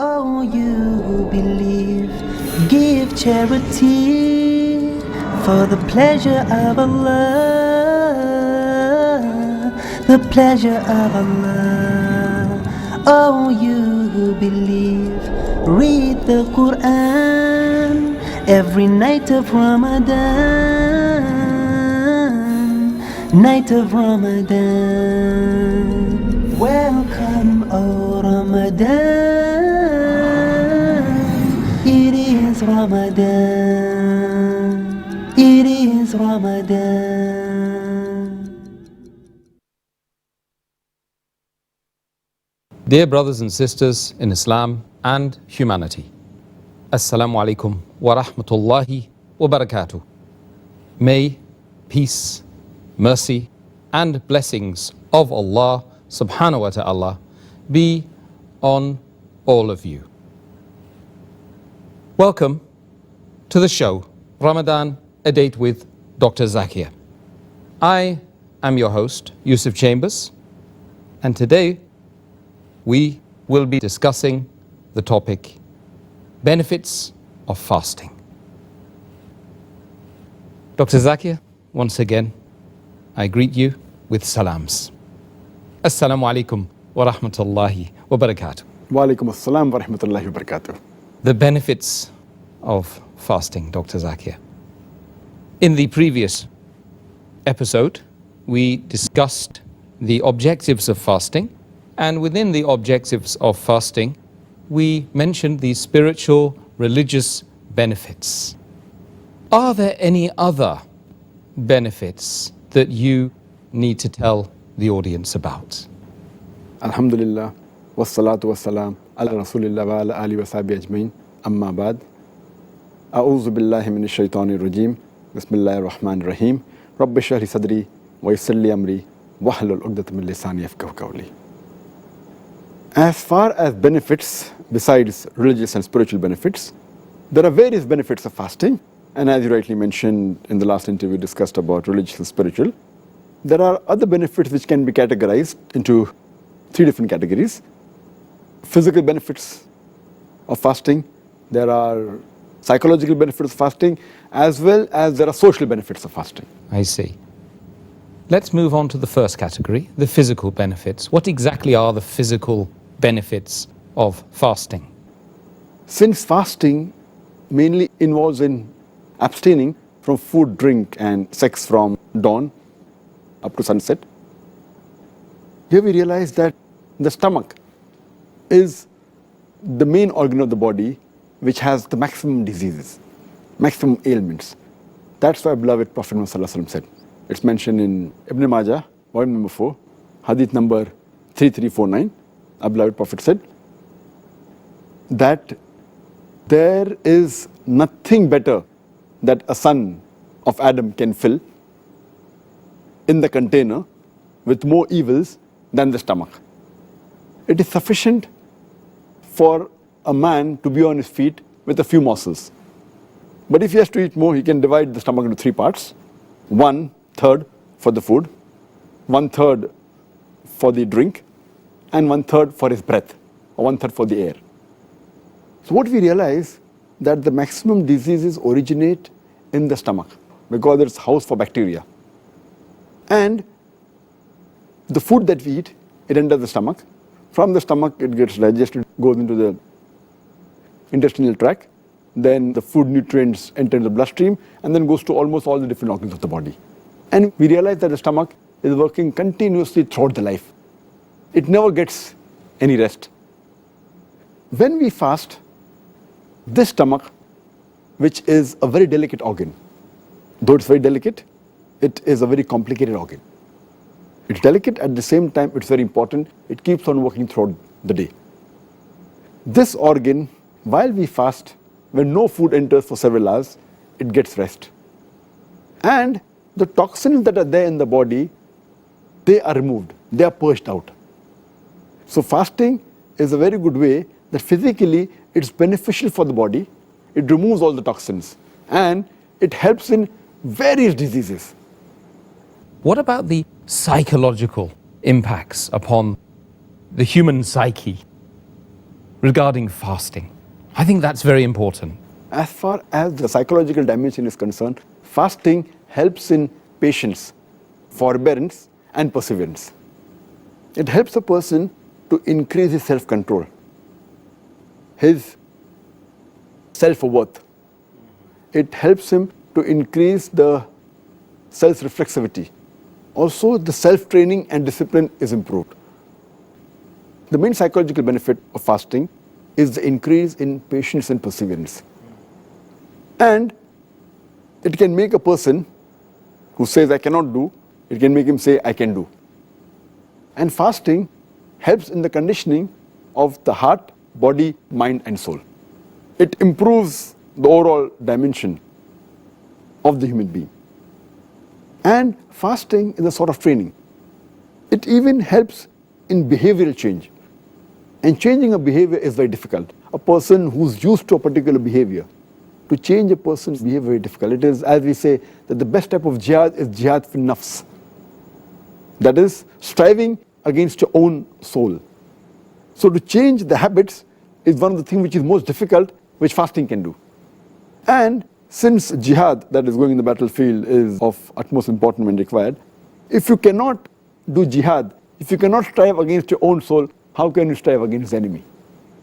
Oh, you who believe, give charity for the pleasure of Allah, the pleasure of Allah. Oh, you who believe, read the Quran every night of Ramadan, night of Ramadan. Welcome, O Ramadan. It is Ramadan. It is Ramadan. Dear brothers and sisters in Islam and humanity, Assalamu alaikum wa rahmatullahi wa barakatuh. May peace, mercy and blessings of Allah subhanahu wa ta'ala be on all of you. Welcome to the show, Ramadan, a date with Dr. Zakir. I am your host, Yusuf Chambers, and today we will be discussing the topic benefits of fasting. Dr. Zakir, once again, I greet you with salams. Assalamu alaikum wa rahmatullahi wa barakatuh. Wa alaikum assalam wa rahmatullahi wa barakatuh. The benefits of fasting, Dr. Zakir. In the previous episode, we discussed the objectives of fasting, and within the objectives of fasting, we mentioned the spiritual, religious benefits. Are there any other benefits that you need to tell the audience about? Alhamdulillah, wassalatu wassalam ala rasulillah wa ala alihi wa sahbihi ajmain, amma ba'd. A'udhu billahi minash shaitanir rajim, bismillahir rahmanir rahim, rabbi shrah li sadri wa yassir li amri wahlul 'uqdatam min lisani yafqahu qawli. As far as benefits, besides religious and spiritual benefits, there are various benefits of fasting, and as you rightly mentioned in the last interview discussed about religious and spiritual, there are other benefits which can be categorized into three different categories. Physical benefits of fasting, there are psychological benefits of fasting, as well as there are social benefits of fasting. I see. Let's move on to the first category, the physical benefits. What exactly are the physical benefits of fasting? Since fasting mainly involves in abstaining from food, drink and sex from dawn up to sunset, here we realize that the stomach is the main organ of the body which has the maximum diseases, maximum ailments. That's why beloved Prophet Muhammad said, it's mentioned in Ibn Majah, volume number 4, hadith number 3349, our beloved Prophet said that there is nothing better that a son of Adam can fill in the container with more evils than the stomach. It is sufficient for a man to be on his feet with a few morsels. But if he has to eat more, he can divide the stomach into three parts. 1/3 for the food, 1/3 for the drink, and 1/3 for his breath, or 1/3 for the air. So what we realize that the maximum diseases originate in the stomach because it's house for bacteria. And the food that we eat, it enters the stomach. From the stomach, it gets digested, goes into the intestinal tract. Then the food nutrients enter the bloodstream and then goes to almost all the different organs of the body. And we realize that the stomach is working continuously throughout the life. It never gets any rest. When we fast, this stomach, which is a very delicate organ, though it's very delicate, it is a very complicated organ. It's delicate, at the same time it's very important. It keeps on working throughout the day. This organ, while we fast, when no food enters for several hours, it gets rest. And the toxins that are there in the body, they are removed, they are purged out. So fasting is a very good way that physically it's beneficial for the body, it removes all the toxins, and it helps in various diseases. What about the psychological impacts upon the human psyche? regarding fasting. I think that's very important. As far as the psychological dimension is concerned, fasting helps in patience, forbearance, and perseverance. It helps a person to increase his self-control, his self-worth. It helps him to increase the self-reflexivity. Also, the self-training and discipline is improved. The main psychological benefit of fasting is the increase in patience and perseverance. And it can make a person who says, I cannot do, it can make him say, I can do. And fasting helps in the conditioning of the heart, body, mind, and soul. It improves the overall dimension of the human being. And fasting is a sort of training. It even helps in behavioral change. And changing a behavior is very difficult. A person who's used to a particular behavior, to change a person's behavior is very difficult. It is, as we say, that the best type of jihad is jihad fil nafs. That is, striving against your own soul. So to change the habits is one of the things which is most difficult, which fasting can do. And since jihad, that is going in the battlefield, is of utmost importance when required, if you cannot do jihad, if you cannot strive against your own soul, how can you strive against the enemy?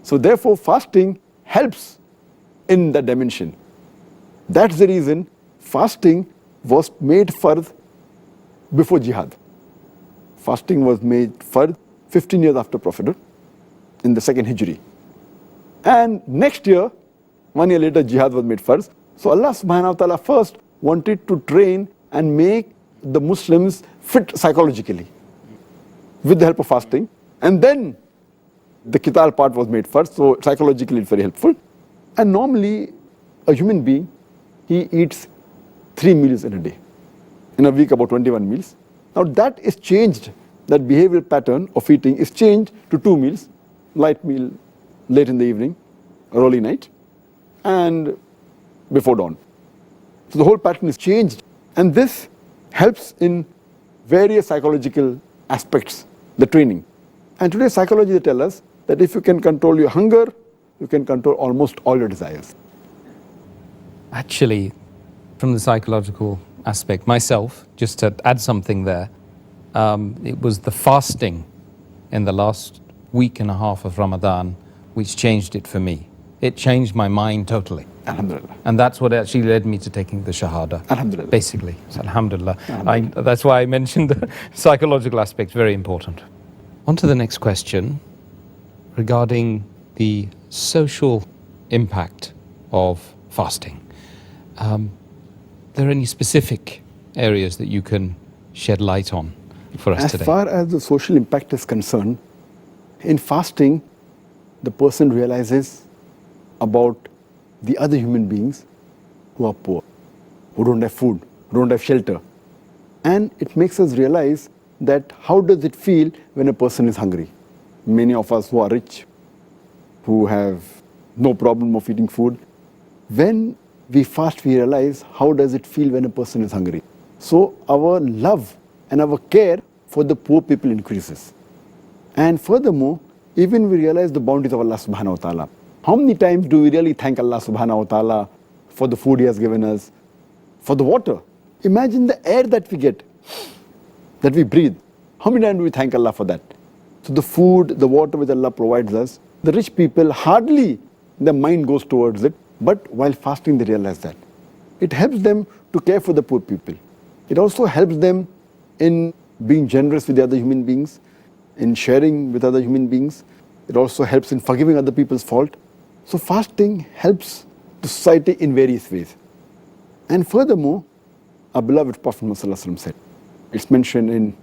So therefore, fasting helps in that dimension. That's the reason fasting was made fard before jihad. Fasting was made fard 15 years after Prophethood, in the 2nd Hijri. And next year, 1 year later, jihad was made fard. So Allah subhanahu wa ta'ala first wanted to train and make the Muslims fit psychologically with the help of fasting. And then the qital part was made first, so psychologically it's very helpful. And normally, a human being, he eats 3 meals in a day. In a week, about 21 meals. Now that is changed, that behavioral pattern of eating is changed to 2 meals, light meal late in the evening, or early night, and before dawn. So the whole pattern is changed, and this helps in various psychological aspects, the training. And today psychology they tell us that if you can control your hunger, you can control almost all your desires. Actually, from the psychological aspect, myself, just to add something there, it was the fasting in the last week and a half of Ramadan which changed it for me. It changed my mind totally. Alhamdulillah. And that's what actually led me to taking the Shahada. Alhamdulillah. Basically. So, Alhamdulillah. That's why I mentioned the psychological aspect, very important. On to the next question regarding the social impact of fasting. Are there any specific areas that you can shed light on for us today? As far as the social impact is concerned, in fasting, the person realizes about the other human beings who are poor, who don't have food, who don't have shelter. And it makes us realize that how does it feel when a person is hungry? Many of us who are rich, who have no problem of eating food, when we fast, we realize how does it feel when a person is hungry. So our love and our care for the poor people increases. And furthermore, even we realize the bounties of Allah subhanahu wa ta'ala. How many times do we really thank Allah subhanahu wa ta'ala for the food He has given us, for the water? Imagine the air that we get, that we breathe. How many times do we thank Allah for that? So the food, the water which Allah provides us, the rich people hardly their mind goes towards it, but while fasting they realize that. It helps them to care for the poor people. It also helps them in being generous with the other human beings, in sharing with other human beings. It also helps in forgiving other people's fault. So fasting helps the society in various ways. And furthermore, our beloved Prophet Muhammad said, it's mentioned in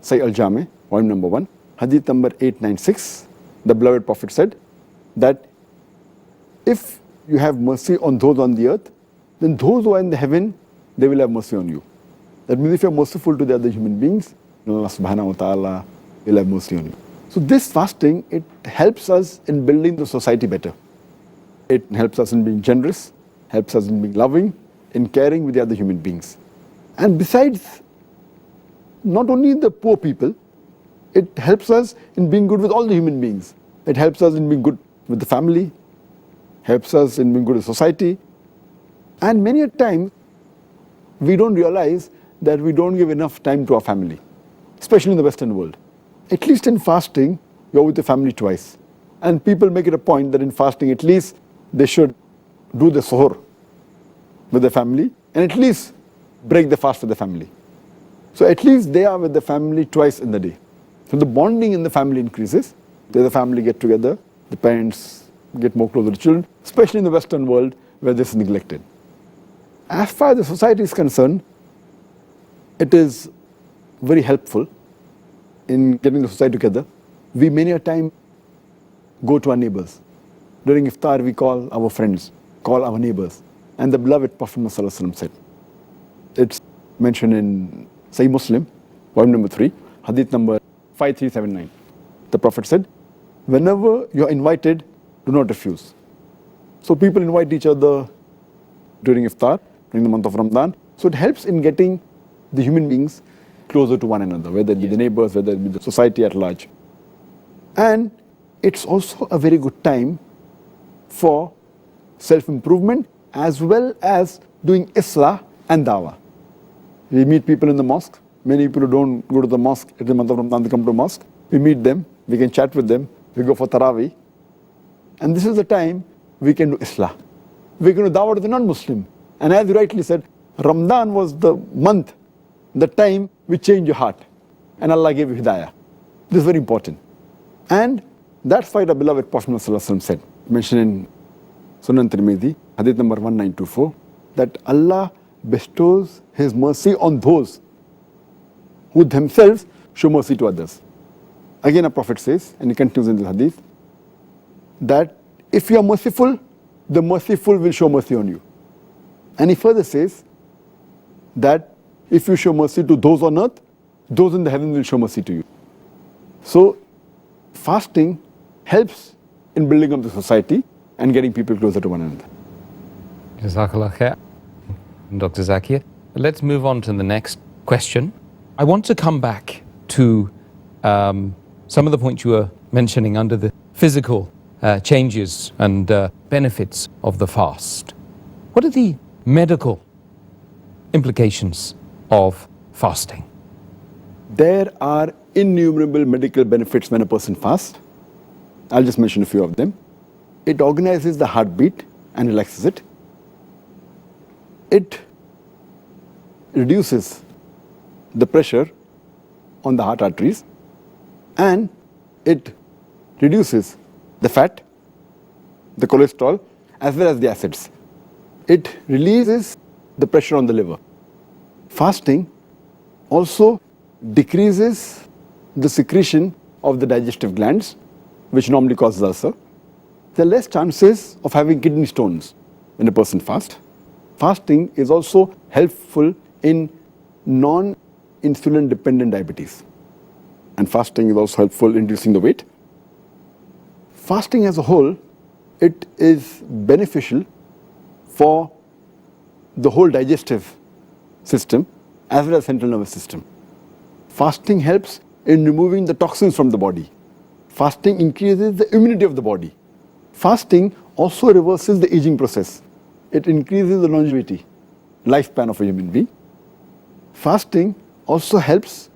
Sahih al-Jami, volume number 1, hadith number 896, the beloved Prophet said that if you have mercy on those on the earth, then those who are in the heaven, they will have mercy on you. That means if you are merciful to the other human beings, Allah subhanahu wa ta'ala will have mercy on you. So this fasting, it helps us in building the society better. It helps us in being generous, helps us in being loving, in caring with the other human beings. And besides, not only the poor people, it helps us in being good with all the human beings. It helps us in being good with the family, helps us in being good with society. And many a time, we don't realize that we don't give enough time to our family, especially in the Western world. At least in fasting, you're with your family twice. And people make it a point that in fasting, at least they should do the suhoor with the family and at least break the fast with the family. So at least they are with the family twice in the day. So the bonding in the family increases. The family get together, the parents get more closer to children, especially in the Western world where this is neglected. As far as the society is concerned, it is very helpful in getting the society together. We many a time go to our neighbors. During iftar, we call our friends, call our neighbors. And the beloved Prophet Muhammad said, it's mentioned in Sahih Muslim, volume number 3, hadith number 5379. The Prophet said, whenever you're invited, do not refuse. So people invite each other during iftar, during the month of Ramadan. So it helps in getting the human beings closer to one another, whether it be the neighbors, whether it be the society at large. And it's also a very good time for self-improvement as well as doing islah and dawah. We meet people in the mosque. Many people who don't go to the mosque in the month of Ramadan, they come to the mosque. We meet them, we can chat with them, we go for Taraweeh. And this is the time we can do islah. We can do dawah to the non-Muslim. And as you rightly said, Ramadan was the month, the time we changed your heart. And Allah gave you hidayah. This is very important. And that's why the beloved Prophet ﷺ said, mentioned in Sunan Tirmidhi, hadith number 1924, that Allah bestows His mercy on those who themselves show mercy to others. Again, a Prophet says, and he continues in the hadith, that if you are merciful, the merciful will show mercy on you. And he further says that if you show mercy to those on earth, those in the heaven will show mercy to you. So, fasting helps in building up the society and getting people closer to one another. Jazakallah khair, Dr. Zakir. Let's move on to the next question. I want to come back to some of the points you were mentioning under the physical changes and benefits of the fast. What are the medical implications of fasting? There are innumerable medical benefits when a person fasts. I'll just mention a few of them. It organizes the heartbeat and relaxes it. It reduces the pressure on the heart arteries, and it reduces the fat, the cholesterol, as well as the acids. It releases the pressure on the liver. Fasting also decreases the secretion of the digestive glands, which normally causes ulcer. There are less chances of having kidney stones when a person fasts. Fasting is also helpful in non-insulin dependent diabetes. And fasting is also helpful in reducing the weight. Fasting as a whole, it is beneficial for the whole digestive system as well as central nervous system. Fasting helps in removing the toxins from the body. Fasting increases the immunity of the body. Fasting also reverses the aging process. It increases the longevity, lifespan of a human being. Fasting also helps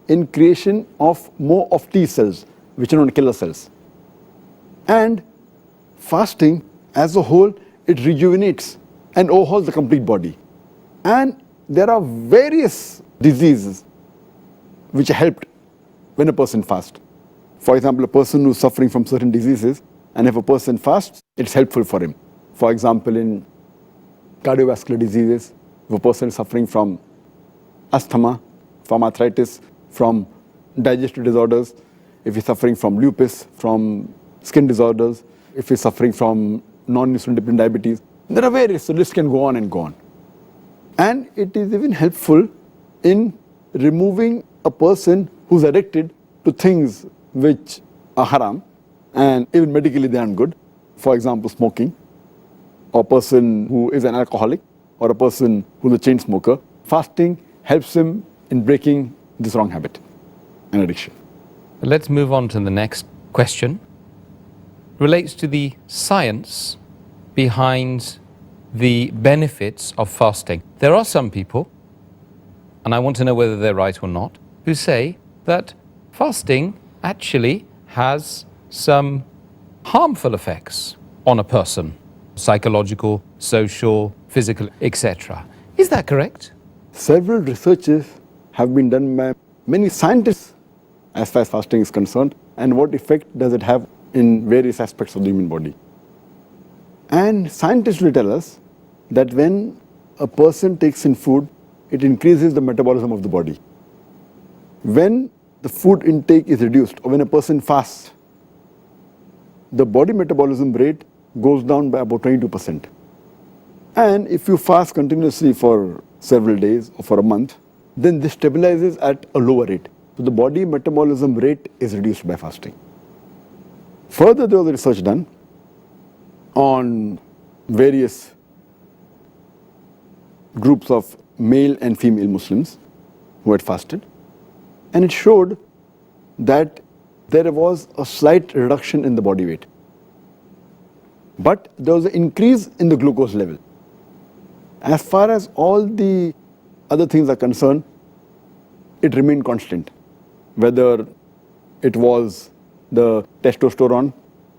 in creation of more of T cells, which are known as killer cells. And fasting as a whole, it rejuvenates and overhauls the complete body. And there are various diseases which are helped when a person fasts. For example, a person who's suffering from certain diseases, and if a person fasts, it's helpful for him. For example, in cardiovascular diseases, if a person is suffering from asthma, from arthritis, from digestive disorders, if he's suffering from lupus, from skin disorders, if he's suffering from non-insulin dependent diabetes, there are various, the list can go on and go on. And it is even helpful in removing a person who's addicted to things which are haram, and even medically they aren't good. For example, smoking, or a person who is an alcoholic, or a person who's a chain smoker. Fasting helps him in breaking this wrong habit and addiction. Let's move on to the next question. relates to the science behind the benefits of fasting. There are some people, and I want to know whether they're right or not, who say that fasting actually has some harmful effects on a person, psychological, social, physical, etc. Is that correct? Several researches have been done by many scientists as far as fasting is concerned, and what effect does it have in various aspects of the human body. And scientists will tell us that when a person takes in food, it increases the metabolism of the body. When the food intake is reduced, or when a person fasts, the body metabolism rate goes down by about 22%. And if you fast continuously for several days or for a month, then this stabilizes at a lower rate. So the body metabolism rate is reduced by fasting. Further, there was research done on various groups of male and female Muslims who had fasted, and it showed that there was a slight reduction in the body weight, but there was an increase in the glucose level. As far as all the other things are concerned, it remained constant, whether it was the testosterone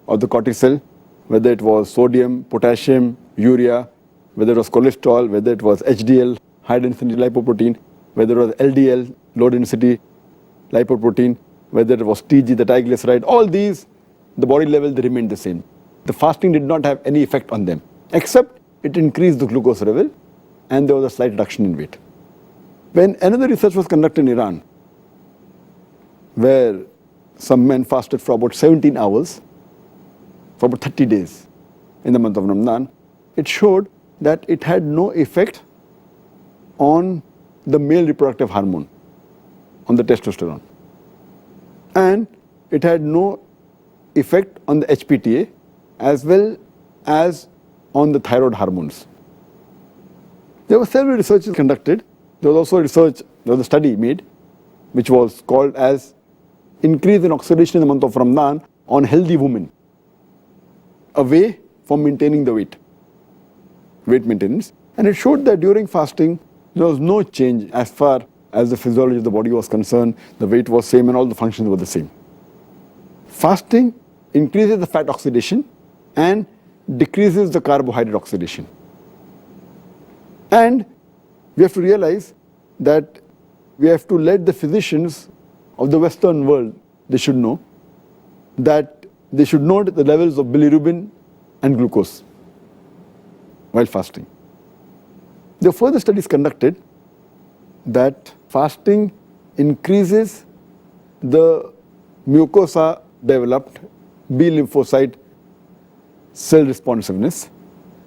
or the cortisol, whether it was sodium, potassium, urea, whether it was cholesterol, whether it was HDL, high density lipoprotein, whether it was LDL, low density lipoprotein, whether it was TG, the triglyceride, all these, the body level, they remained the same. The fasting did not have any effect on them, except it increased the glucose level and there was a slight reduction in weight. When another research was conducted in Iran, where some men fasted for about 17 hours, for about 30 days in the month of Ramadan, it showed that it had no effect on the male reproductive hormone, on the testosterone. And it had no effect on the HPTA as well as on the thyroid hormones. There were several researches conducted. There was also a study made which was called as increase in oxidation in the month of Ramadan on healthy women, away from maintaining the weight maintenance. And it showed that during fasting, there was no change as far as the physiology of the body was concerned. The weight was same and all the functions were the same. Fasting increases the fat oxidation and decreases the carbohydrate oxidation. And we have to realize that we have to let the physicians of the Western world, they should know that they should note the levels of bilirubin and glucose while fasting. There were further studies conducted that fasting increases the mucosa developed B lymphocyte cell responsiveness,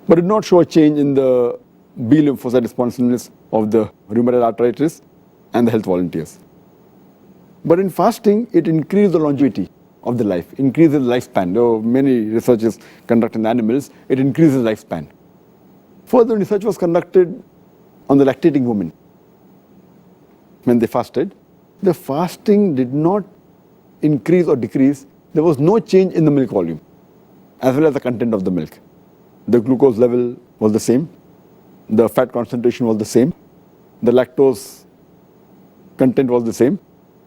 but did not show a change in the B lymphocyte responsiveness of the rheumatoid arthritis and the health volunteers. But in fasting, it increased the longevity of the life, increases the lifespan. There were many researches conducted in animals, it increases lifespan. Further research was conducted on the lactating women. When they fasted, the fasting did not increase or decrease. There was no change in the milk volume as well as the content of the milk. The glucose level was the same, the fat concentration was the same, the lactose content was the same.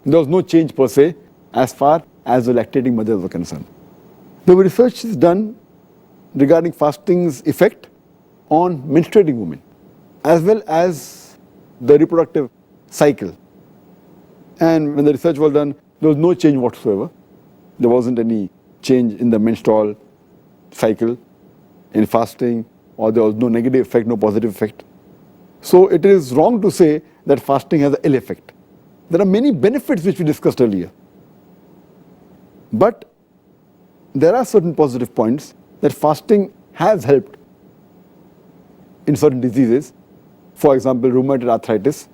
There was no change per se as far as the lactating mothers were concerned. There were researches done regarding fasting's effect on menstruating women as well as the reproductive cycle. And when the research was done, there was no change whatsoever. There wasn't any change in the menstrual cycle in fasting, or there was no negative effect, no positive effect. So it is wrong to say that fasting has an ill effect. There are many benefits which we discussed earlier. But there are certain positive points that fasting has helped in certain diseases. For example, rheumatoid arthritis,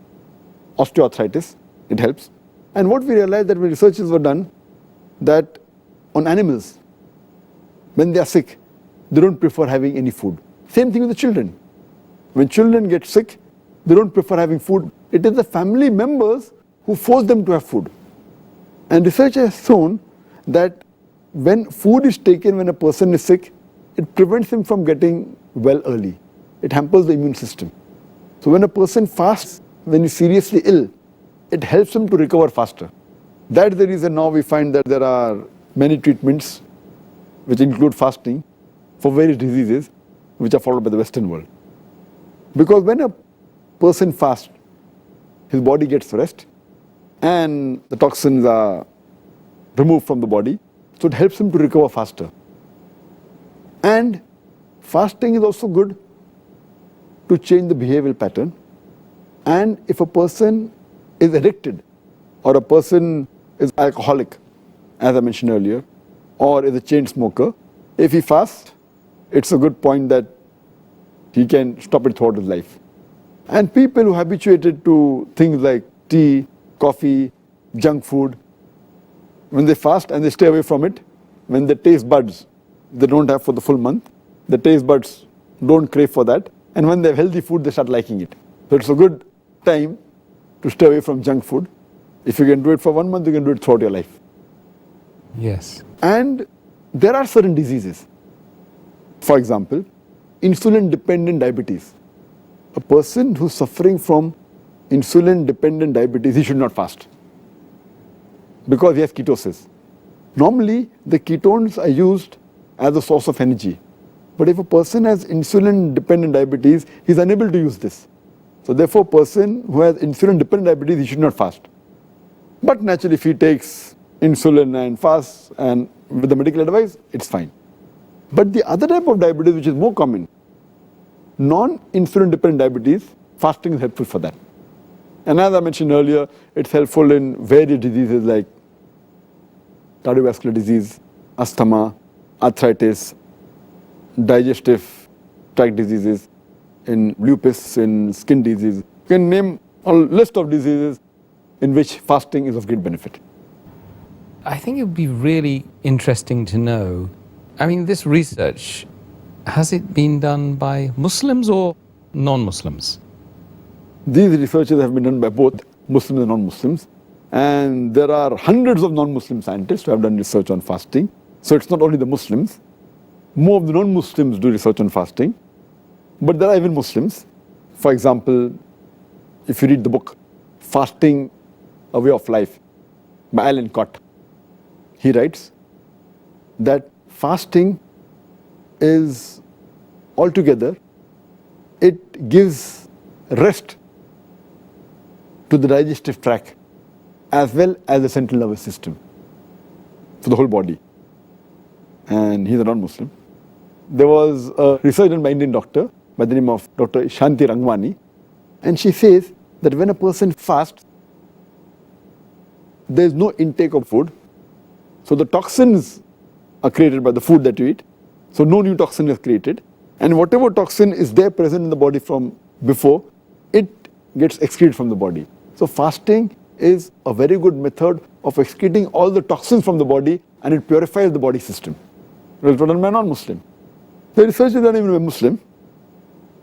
osteoarthritis, it helps. And what we realized that when researches were done, that on animals, when they are sick, they don't prefer having any food. Same thing with the children. When children get sick, they don't prefer having food. It is the family members who force them to have food. And research has shown that when food is taken when a person is sick, it prevents him from getting well early. It hampers the immune system. So when a person fasts when he's seriously ill, it helps him to recover faster. That's the reason now we find that there are many treatments which include fasting for various diseases which are followed by the Western world. Because when a person fasts, his body gets rest and the toxins are removed from the body, so it helps him to recover faster. And fasting is also good to change the behavioral pattern. And if a person is addicted or a person is alcoholic, as I mentioned earlier, or is a chain smoker, if he fasts, it's a good point that he can stop it throughout his life. And people who are habituated to things like tea, coffee, junk food, when they fast and they stay away from it, when the taste buds they don't have for the full month, the taste buds don't crave for that, and when they have healthy food, they start liking it. So it's a good time to stay away from junk food. If you can do it for 1 month, you can do it throughout your life. Yes. And there are certain diseases. For example, insulin-dependent diabetes. A person who's suffering from insulin-dependent diabetes, he should not fast because he has ketosis. Normally, the ketones are used as a source of energy. But if a person has insulin-dependent diabetes, he is unable to use this. So therefore, a person who has insulin-dependent diabetes, he should not fast. But naturally, if he takes insulin and fasts and with the medical advice, it's fine. But the other type of diabetes, which is more common, non-insulin dependent diabetes, fasting is helpful for that. And as I mentioned earlier, it's helpful in various diseases like cardiovascular disease, asthma, arthritis, digestive tract diseases, in lupus, in skin disease. You can name a list of diseases in which fasting is of great benefit. I think it would be really interesting to know, I mean, this research, has it been done by Muslims or non-Muslims? These researches have been done by both Muslims and non-Muslims. And there are hundreds of non-Muslim scientists who have done research on fasting. So it's not only the Muslims. More of the non-Muslims do research on fasting. But there are even Muslims. For example, if you read the book Fasting, A Way of Life by Alan Cott, he writes that fasting is altogether, it gives rest to the digestive tract as well as the central nervous system for the whole body. And he's a non-Muslim. There was a research done by an Indian doctor by the name of Dr. Shanti Rangwani, and she says that when a person fasts, there is no intake of food. So the toxins are created by the food that you eat. So no new toxin is created. And whatever toxin is there present in the body from before, it gets excreted from the body. So fasting is a very good method of excreting all the toxins from the body, and it purifies the body system. It was done by a non-Muslim. The research is done even by Muslim.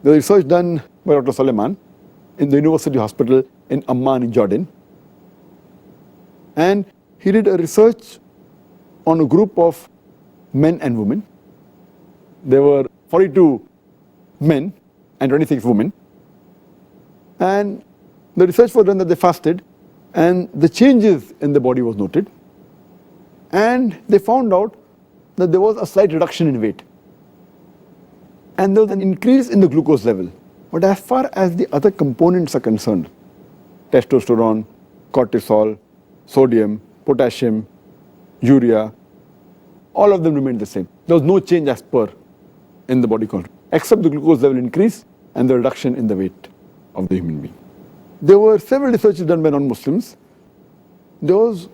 The research done by Dr. Suleiman in the University Hospital in Amman in Jordan. And he did a research on a group of men and women. There were 42 men and 26 women. And the research was done that they fasted, and the changes in the body was noted. And they found out that there was a slight reduction in weight. And there was an increase in the glucose level. But as far as the other components are concerned, testosterone, cortisol, sodium, potassium, urea, all of them remained the same. There was no change as per in the body content, except the glucose level increase and the reduction in the weight of the human being. There were several researches done by non-Muslims. There was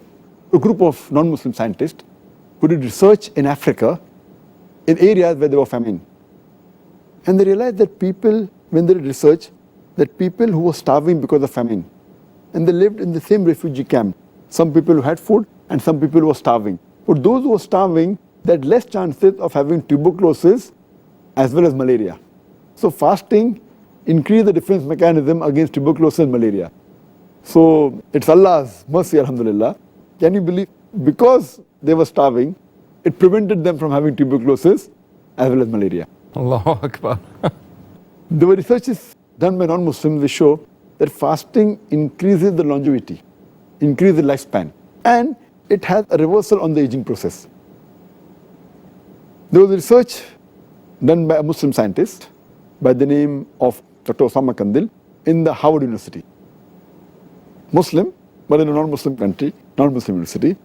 a group of non-Muslim scientists who did research in Africa in areas where there was famine. And they realized that people, when they did research, that people who were starving because of famine, and they lived in the same refugee camp, some people who had food and some people who were starving. But those who were starving, they had less chances of having tuberculosis as well as malaria. So fasting increased the defense mechanism against tuberculosis and malaria. So it's Allah's mercy, alhamdulillah. Can you believe? Because they were starving, it prevented them from having tuberculosis as well as malaria. Allahu Akbar. There were researches done by non-Muslims which show that fasting increases the longevity, increases the lifespan, and it has a reversal on the aging process. There was research done by a Muslim scientist by the name of Dr. Osama Kandil in the Harvard University. Muslim, but in a non-Muslim country, non-Muslim university.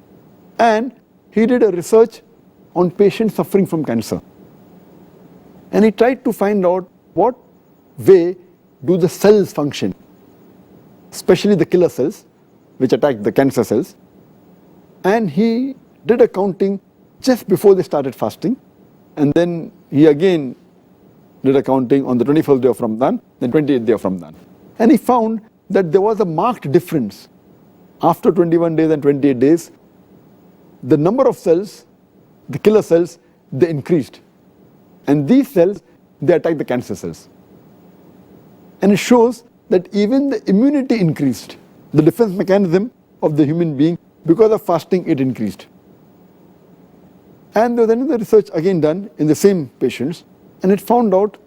And he did a research on patients suffering from cancer. And he tried to find out what way do the cells function, especially the killer cells, which attack the cancer cells. And he did a counting just before they started fasting. And then he again did a counting on the 21st day of Ramadan, then 28th day of Ramadan. And he found that there was a marked difference. After 21 days and 28 days, the number of cells, the killer cells, they increased. And these cells, they attack the cancer cells. And it shows that even the immunity increased. The defense mechanism of the human being, because of fasting, it increased. And there was another research again done in the same patients, and it found out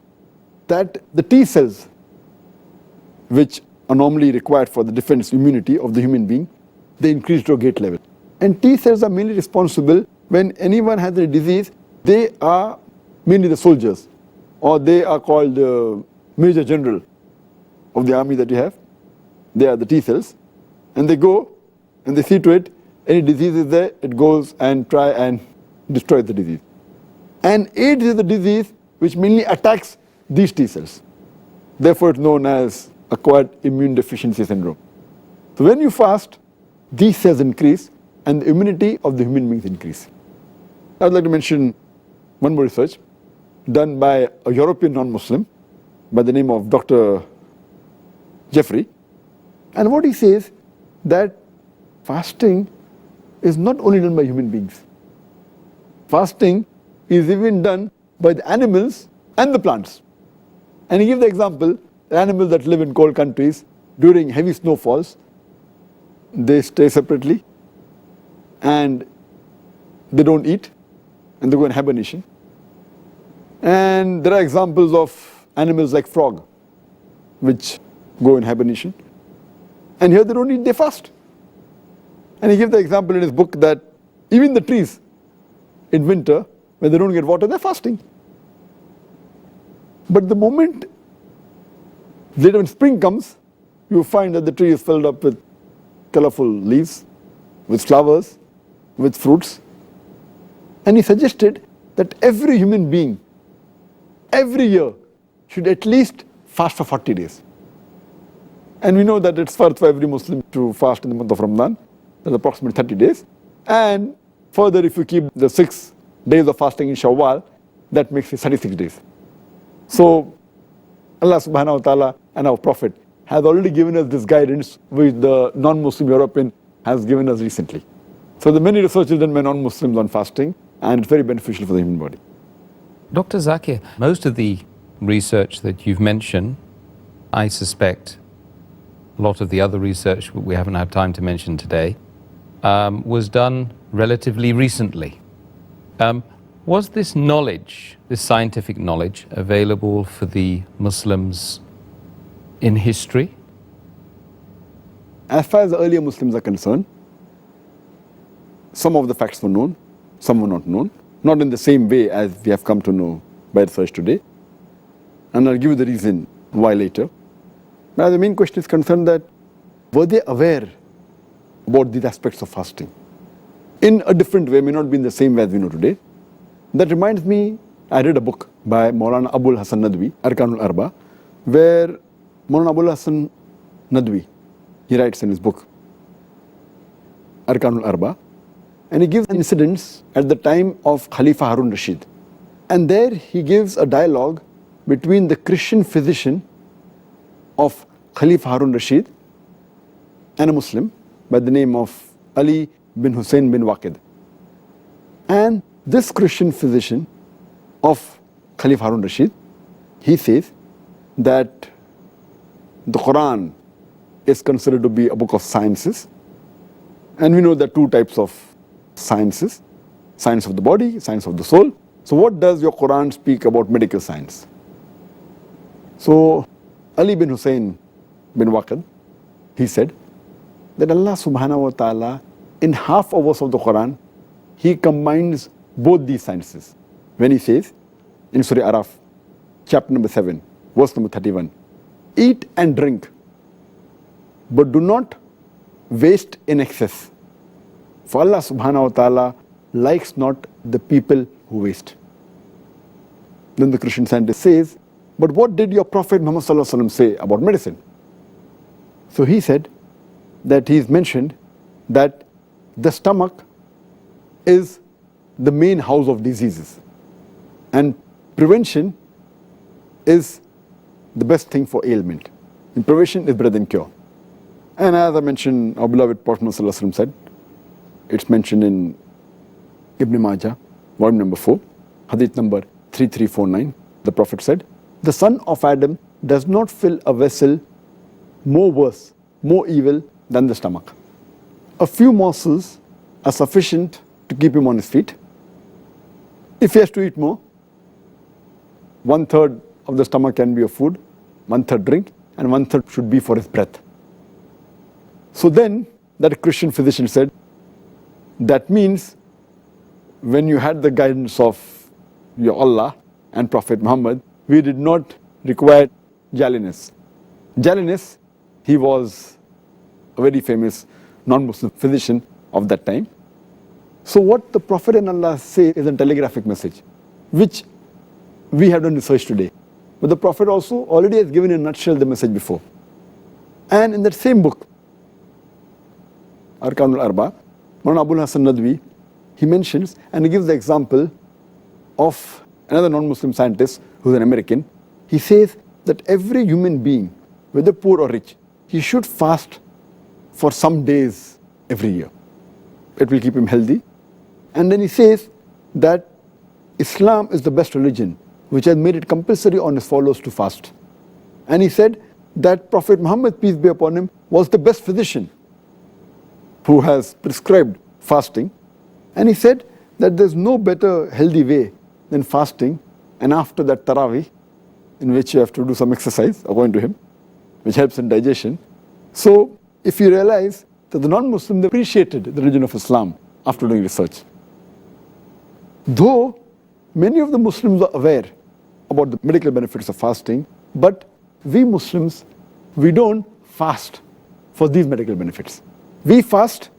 that the T cells, which are normally required for the defense immunity of the human being, they increased to a great level. And T cells are mainly responsible when anyone has a disease. They are mainly the soldiers, or they are called the Major General of the army that you have. They are the T cells, and they go and they see to it, any disease is there, it goes and try and destroy the disease. And AIDS is the disease which mainly attacks these T cells. Therefore, it's known as acquired immune deficiency syndrome. So when you fast, these cells increase and the immunity of the human beings increase. I would like to mention one more research done by a European non-Muslim by the name of Dr. Jeffrey. And what he says that fasting is not only done by human beings. Fasting is even done by the animals and the plants. And he gives the example, the animals that live in cold countries, during heavy snowfalls, they stay separately and they don't eat and they go in hibernation. And there are examples of animals like frog, which go in hibernation. And here they don't eat, they fast. And he gives the example in his book that even the trees in winter, when they don't get water, they're fasting. But the moment later when spring comes, you find that the tree is filled up with colorful leaves, with flowers, with fruits. And he suggested that every human being, every year, should at least fast for 40 days. And we know that it's farz for every Muslim to fast in the month of Ramadan. That's approximately 30 days. And further, if you keep the 6 days of fasting in Shawwal, that makes it 36 days. So Allah subhanahu wa ta'ala and our Prophet has already given us this guidance which the non-Muslim European has given us recently. So there are many researches done by non-Muslims on fasting, and it's very beneficial for the human body. Dr. Zakir, most of the research that you've mentioned, I suspect a lot of the other research we haven't had time to mention today, was done relatively recently. Was this knowledge, this scientific knowledge, available for the Muslims in history? As far as the earlier Muslims are concerned, some of the facts were known, some were not known, not in the same way as we have come to know by research today. And I'll give you the reason why later. Now the main question is concerned that were they aware about these aspects of fasting? In a different way, may not be in the same way as we know today. That reminds me, I read a book by Maulana Abul Hasan Nadwi, Arkanul Arba, where Maulana Abul Hasan Nadwi, he writes in his book, Arkanul Arba, and he gives incidents at the time of Khalifa Harun Rashid. And there he gives a dialogue between the Christian physician of Khalifa Harun Rashid and a Muslim by the name of Ali bin Hussein bin Waqid. And this Christian physician of Khalifa Harun Rashid, he says that the Quran is considered to be a book of sciences. And we know there are two types of sciences. science of the body, science of the soul. So what does your Quran speak about medical science? So Ali bin Hussein bin Waqid, he said that Allah subhanahu wa ta'ala, in half a verse of the Quran, He combines both these sciences. When He says in Surah Araf, chapter number 7, verse number 31, eat and drink, but do not waste in excess. For Allah subhanahu wa ta'ala likes not the people who waste. Then the Christian scientist says, but what did your Prophet Muhammad sallallahu alaihi wasallam say about medicine? So he said that he's mentioned that the stomach is the main house of diseases, and prevention is the best thing for ailment. And prevention is better than cure. And as I mentioned, our beloved Prophet Muhammad sallallahu alaihi wasallam said, it's mentioned in Ibn Majah, volume number 4, hadith number 3349. The Prophet said, the son of Adam does not fill a vessel more worse, more evil than the stomach. A few morsels are sufficient to keep him on his feet. If he has to eat more, 1/3 of the stomach can be of food, 1/3 drink, and 1/3 should be for his breath. So then, that Christian physician said, that means when you had the guidance of your Allah and Prophet Muhammad, we did not require Jalinus. Jalinus, he was a very famous non-Muslim physician of that time. So what the Prophet and Allah say is a telegraphic message, which we have done research today. But the Prophet also already has given in a nutshell the message before. And in that same book, Arkanul Arba, Maulana Abul Hasan Nadwi, he mentions and he gives the example of another non-Muslim scientist who's an American. He says that every human being, whether poor or rich, he should fast for some days every year. It will keep him healthy. And then he says that Islam is the best religion, which has made it compulsory on his followers to fast. And he said that Prophet Muhammad, peace be upon him, was the best physician who has prescribed fasting. And he said that there's no better healthy way than fasting, and after that Taraweeh, in which you have to do some exercise, according to him, which helps in digestion. So if you realize that the non-Muslims appreciated the religion of Islam after doing research. Though many of the Muslims are aware about the medical benefits of fasting, but we Muslims, we don't fast for these medical benefits. We fast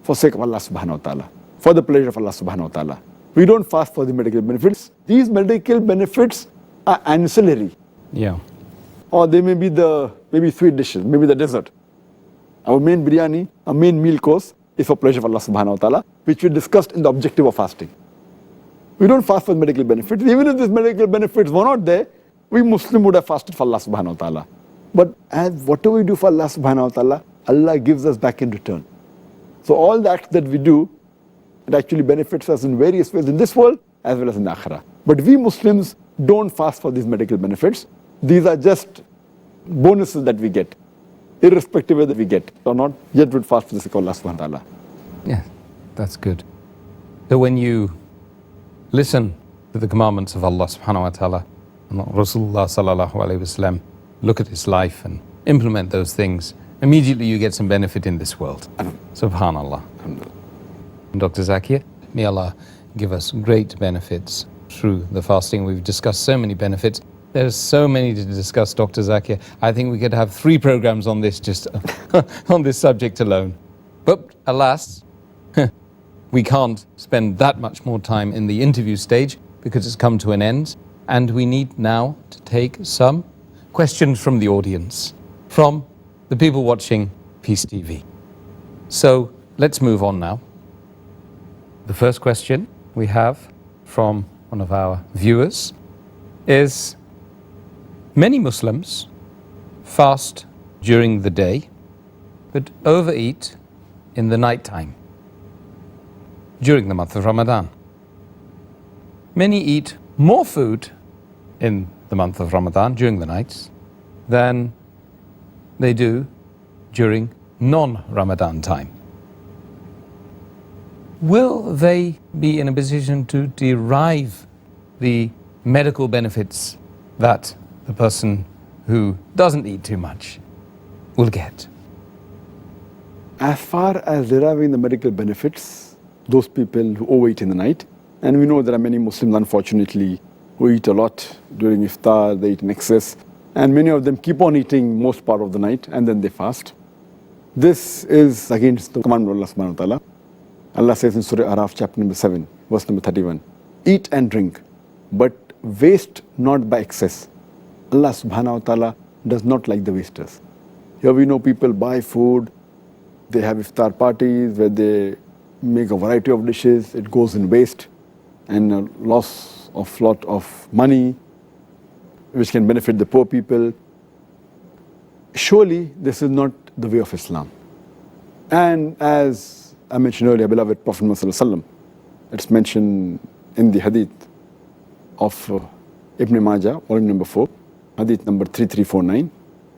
for sake of Allah subhanahu wa ta'ala, for the pleasure of Allah subhanahu wa ta'ala. We don't fast for the medical benefits. These medical benefits are ancillary. Yeah. Or they may be maybe sweet dishes, maybe the dessert. Our main biryani, our main meal course is for pleasure of Allah subhanahu wa ta'ala, which we discussed in the objective of fasting. We don't fast for medical benefits. Even if these medical benefits were not there, we Muslim would have fasted for Allah subhanahu wa ta'ala. But as whatever we do for Allah subhanahu wa ta'ala, Allah gives us back in return. So all the acts that we do, it actually benefits us in various ways in this world as well as in the akhirah. But we Muslims don't fast for these medical benefits. These are just bonuses that we get, irrespective of whether we get or not, yet would fast for the sake of Allah subhanahu wa ta'ala. Yeah, that's good. So when you listen to the commandments of Allah subhanahu wa ta'ala and Rasulullah sallallahu alayhi wa sallam, look at his life and implement those things, immediately you get some benefit in this world. Subhanallah. Dr. Zakir, may Allah give us great benefits through the fasting. We've discussed so many benefits. There's so many to discuss, Dr. Zakir. I think we could have 3 programs on this, just on this subject alone. But alas, we can't spend that much more time in the interview stage because it's come to an end. And we need now to take some questions from the audience, from the people watching Peace TV. So let's move on now. The first question we have from one of our viewers is, many Muslims fast during the day but overeat in the night time during the month of Ramadan. Many eat more food in the month of Ramadan during the nights than they do during non-Ramadan time. will they be in a position to derive the medical benefits that the person who doesn't eat too much will get? As far as deriving the medical benefits, those people who overeat in the night, and we know there are many Muslims, unfortunately, who eat a lot during iftar, they eat in excess, and many of them keep on eating most part of the night and then they fast. This is against the commandment of Allah subhanahu wa ta'ala. Allah says in Surah Araf, chapter number 7, verse number 31, eat and drink, but waste not by excess. Allah subhanahu wa ta'ala does not like the wasters. Here we know people buy food, they have iftar parties where they make a variety of dishes, it goes in waste and a loss of lot of money which can benefit the poor people. Surely this is not the way of Islam. And as I mentioned earlier, beloved Prophet Muhammad, it's mentioned in the hadith of Ibn Majah, volume number 4, hadith number 3349,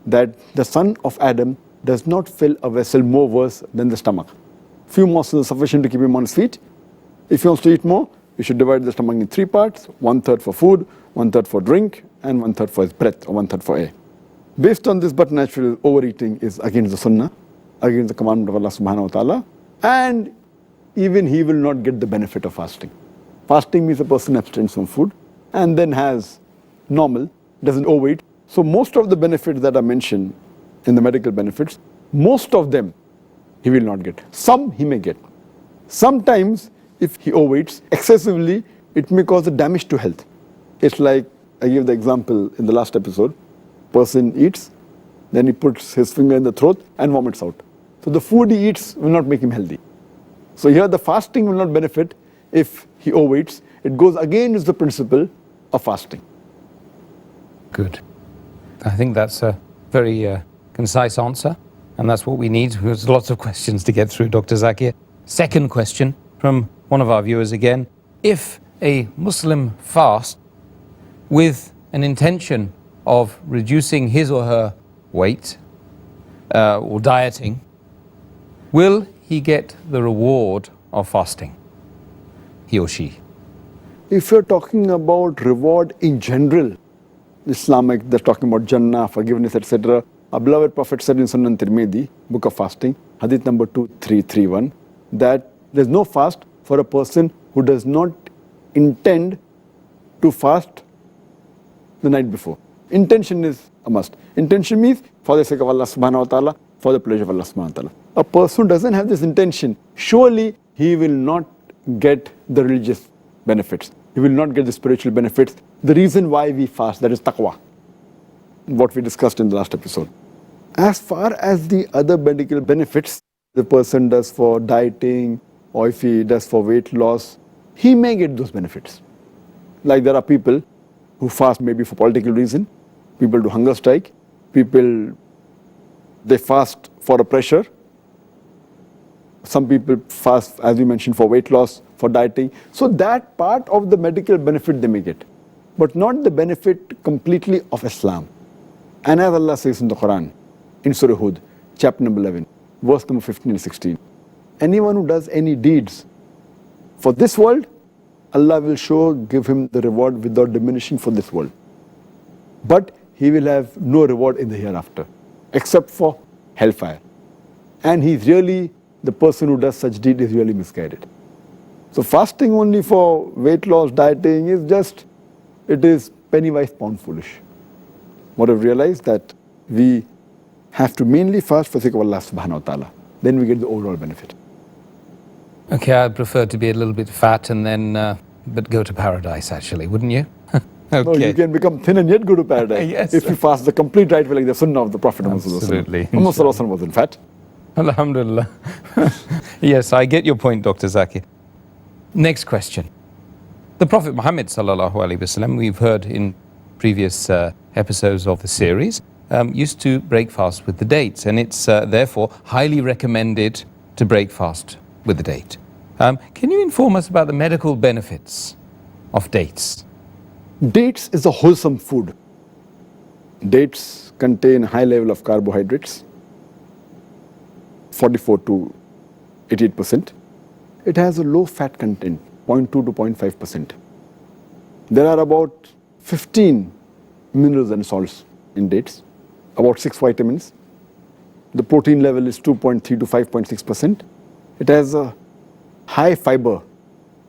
that the son of Adam does not fill a vessel more worse than the stomach. Few morsels are sufficient to keep him on his feet. If he wants to eat more, you should divide the stomach in 3 parts, 1/3 for food, 1/3 for drink, and 1/3 for his breath, or 1/3 for air. Based on this, but natural overeating is against the sunnah, against the commandment of Allah subhanahu wa ta'ala, and even he will not get the benefit of fasting. Fasting means a person abstains from food and then has normal, doesn't overeat. So most of the benefits that are mentioned in the medical benefits, most of them he will not get. Some he may get. Sometimes if he overeats excessively, it may cause a damage to health. It's like, I gave the example in the last episode, person eats, then he puts his finger in the throat and vomits out. So the food he eats will not make him healthy. So here the fasting will not benefit if he overeats. It goes against the principle of fasting. Good. I think that's a very concise answer, and that's what we need. There's lots of questions to get through, Dr. Zakir. Second question from one of our viewers again. If a Muslim fasts with an intention of reducing his or her weight or dieting, will he get the reward of fasting, he or she? If you're talking about reward in general, Islamic, they're talking about Jannah, forgiveness, etc. Our beloved Prophet said in Sunan Tirmidhi, book of fasting, hadith number 2331, that there's no fast for a person who does not intend to fast the night before. Intention is a must. Intention means for the sake of Allah subhanahu wa ta'ala, for the pleasure of Allah subhanahu wa ta'ala. A person who doesn't have this intention, surely he will not get the religious benefits. He will not get the spiritual benefits. The reason why we fast, that is taqwa, what we discussed in the last episode. As far as the other medical benefits the person does for dieting, or if he does for weight loss, he may get those benefits. Like there are people who fast maybe for political reason, people do hunger strike, people, they fast for a pressure. Some people fast, as we mentioned, for weight loss, for dieting. So that part of the medical benefit they may get, but not the benefit completely of Islam. And as Allah says in the Quran, in Surah Hud, chapter number 11, verse number 15 and 16, anyone who does any deeds for this world, Allah will give him the reward without diminishing for this world. But he will have no reward in the hereafter, except for hellfire. And he's really, the person who does such deed is really misguided. So fasting only for weight loss, dieting is just, it is penny wise, pound foolish. What I've realized that we have to mainly fast for the sake of Allah subhanahu wa ta'ala. Then we get the overall benefit. Okay, I'd prefer to be a little bit fat and then, but go to paradise actually, wouldn't you? Okay. No, you can become thin and yet go to paradise. Yes. If you fast the complete right way, like the sunnah of the Prophet Muhammad. Absolutely. Muhammad wasn't fat. Alhamdulillah. Yes, I get your point, Dr. Zakir. Next question. The Prophet Muhammad sallallahu alaihi wasallam, we've heard in previous episodes of the series, used to break fast with the dates, and it's therefore highly recommended to break fast with the date. Can you inform us about the medical benefits of dates? Dates is a wholesome food. Dates contain high level of carbohydrates, 44 to 88%, it has a low fat content, 0.2 to 0.5%. There are about 15 minerals and salts in dates, about 6 vitamins. The protein level is 2.3 to 5.6%. It has a high fiber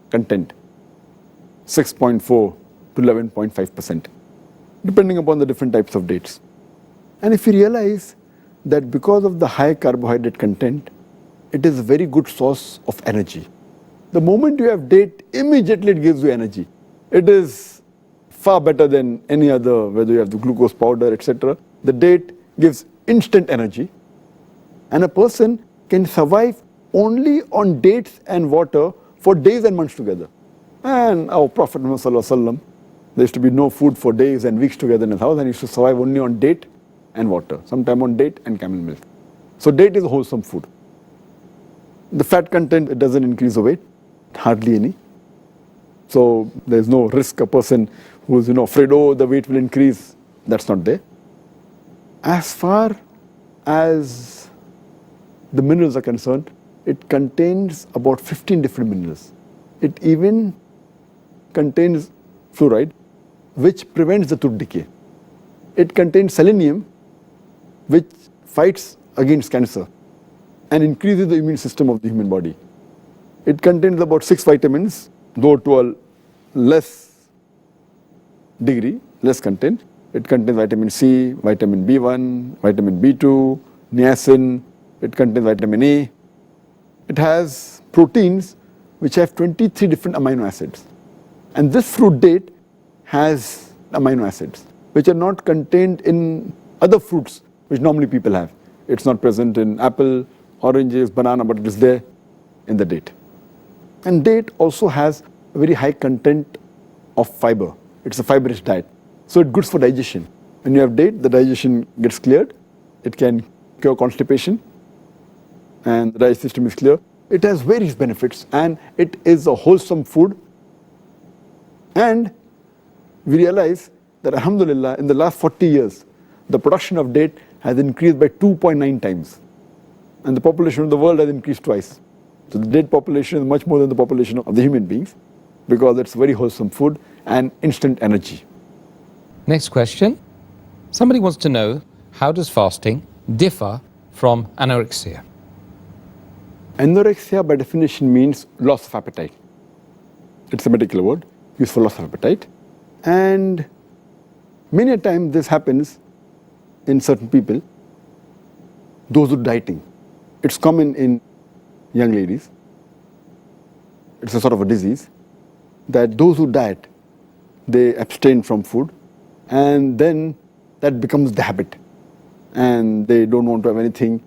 content, 6.4 to 11.5%, depending upon the different types of dates. And if you realize that because of the high carbohydrate content, it is a very good source of energy. The moment you have date, immediately it gives you energy. It is far better than any other, whether you have the glucose powder, etc. The date gives instant energy. And a person can survive only on dates and water for days and months together. And our Prophet Muhammad, there used to be no food for days and weeks together in his house, and he used to survive only on date and water, sometime on date and camel milk. So date is a wholesome food. The fat content, it doesn't increase the weight, hardly any. So there's no risk a person who's afraid, oh, the weight will increase. That's not there. As far as the minerals are concerned, it contains about 15 different minerals. It even contains fluoride, which prevents the tooth decay. It contains selenium, which fights against cancer and increases the immune system of the human body. It contains about 6 vitamins, though to a less degree, less content. It contains vitamin C, vitamin B1, vitamin B2, niacin. It contains vitamin A. It has proteins which have 23 different amino acids. And this fruit date has amino acids which are not contained in other fruits which normally people have. It's not present in apple, oranges, banana, but it is there in the date. And date also has a very high content of fiber. It's a fibrous diet. So it's good for digestion. When you have date, the digestion gets cleared. It can cure constipation and the digestive system is clear. It has various benefits and it is a wholesome food. And we realize that alhamdulillah, in the last 40 years, the production of date has increased by 2.9 times. And the population of the world has increased twice. So the date population is much more than the population of the human beings because it's very wholesome food and instant energy. Next question. Somebody wants to know, how does fasting differ from anorexia? Anorexia by definition means loss of appetite. It's a medical word used for loss of appetite. And many a time this happens in certain people, those who are dieting. It's common in young ladies. It's a sort of a disease that those who diet, they abstain from food and then that becomes the habit and they don't want to have anything.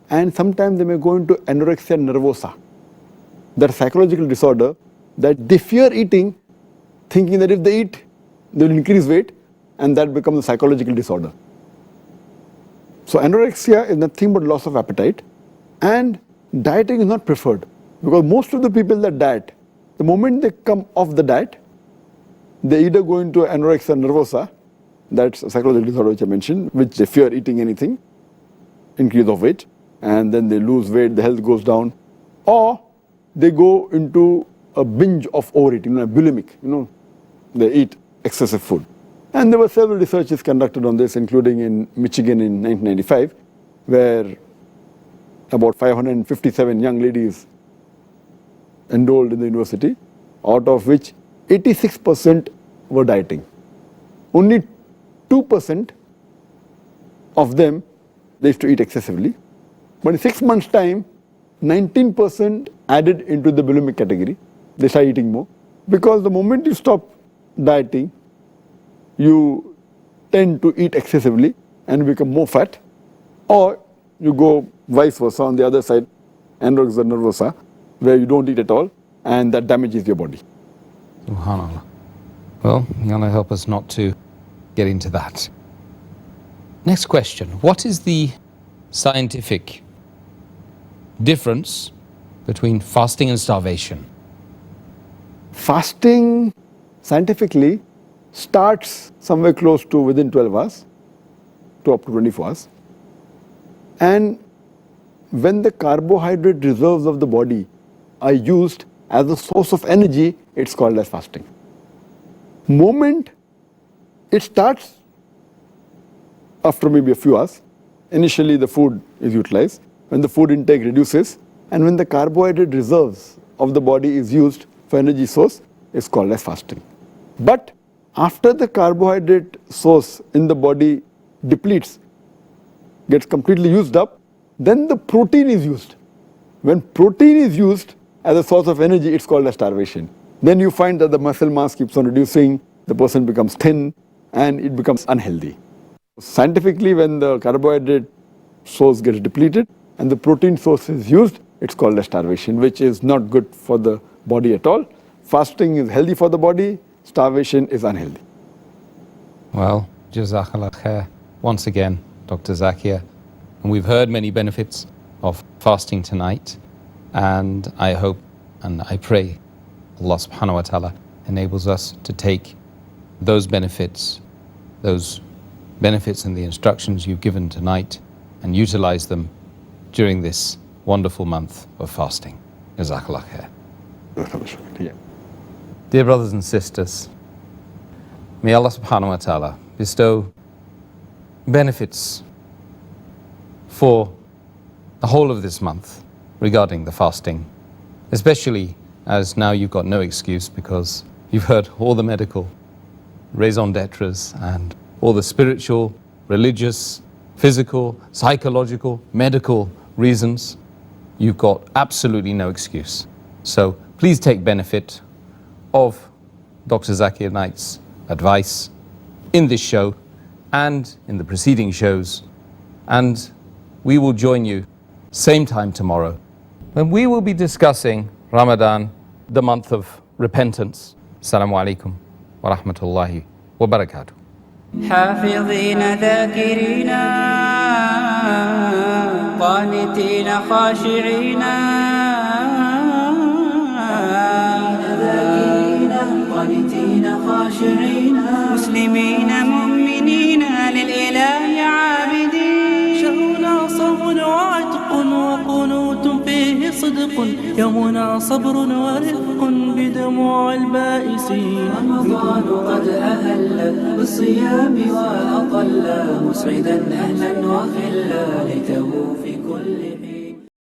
And sometimes they may go into anorexia nervosa. That's a psychological disorder that they fear eating, thinking that if they eat, they will increase weight, and that becomes a psychological disorder. So anorexia is nothing but loss of appetite, and dieting is not preferred because most of the people that diet, the moment they come off the diet, they either go into anorexia nervosa, that's a psychological disorder which I mentioned, which they fear eating anything, increase of weight, and then they lose weight, the health goes down, or they go into a binge of overeating, bulimic, they eat excessive food. And there were several researches conducted on this, including in Michigan in 1995, where about 557 young ladies enrolled in the university, out of which 86% were dieting. Only 2% of them, they used to eat excessively. But in 6 months' time, 19% added into the bulimic category. They start eating more. Because the moment you stop dieting, you tend to eat excessively and become more fat. Or you go vice versa on the other side, anorexia nervosa, where you don't eat at all and that damages your body. SubhanAllah. Well, Allah help us not to get into that. Next question. What is the scientific difference between fasting and starvation? Fasting scientifically starts somewhere close to within 12 hours to up to 24 hours. And when the carbohydrate reserves of the body are used as a source of energy, it's called as fasting. Moment it starts after maybe a few hours, initially the food is utilized. When the food intake reduces and when the carbohydrate reserves of the body is used for energy source, it's called as fasting. But after the carbohydrate source in the body depletes, gets completely used up, then the protein is used. When protein is used as a source of energy, it's called as starvation. Then you find that the muscle mass keeps on reducing, the person becomes thin, and it becomes unhealthy. Scientifically, when the carbohydrate source gets depleted and the protein source is used, it's called as starvation, which is not good for the body at all. Fasting is healthy for the body, starvation is unhealthy. Well, Jazakallah khair once again, Dr. Zakir. And we've heard many benefits of fasting tonight. And I hope and I pray Allah subhanahu wa ta'ala enables us to take those benefits and the instructions you've given tonight and utilize them during this wonderful month of fasting. Jazakallah khair. Dear brothers and sisters, may Allah subhanahu wa ta'ala bestow benefits for the whole of this month regarding the fasting, especially as now you've got no excuse because you've heard all the medical raison d'etres and all the spiritual, religious, physical, psychological, medical reasons. You've got absolutely no excuse. So please take benefit of Dr. Zakir Naik's advice in this show and in the preceding shows. And we will join you same time tomorrow when we will be discussing Ramadan, the month of repentance. Assalamu alaikum wa rahmatullahi wa barakatuh. حافظين ذاكرين قانتين خاشعين ذاكرين قانتين خاشعين مسلمين مؤمنين للإله عابدين شهرنا صوم وعتق وقنوت فيه صدق يومنا صبر ورفق بدموع البائسين رمضان قد أهل بالصيام وأطل مسعدا أهلا وخلا ليته في كل حين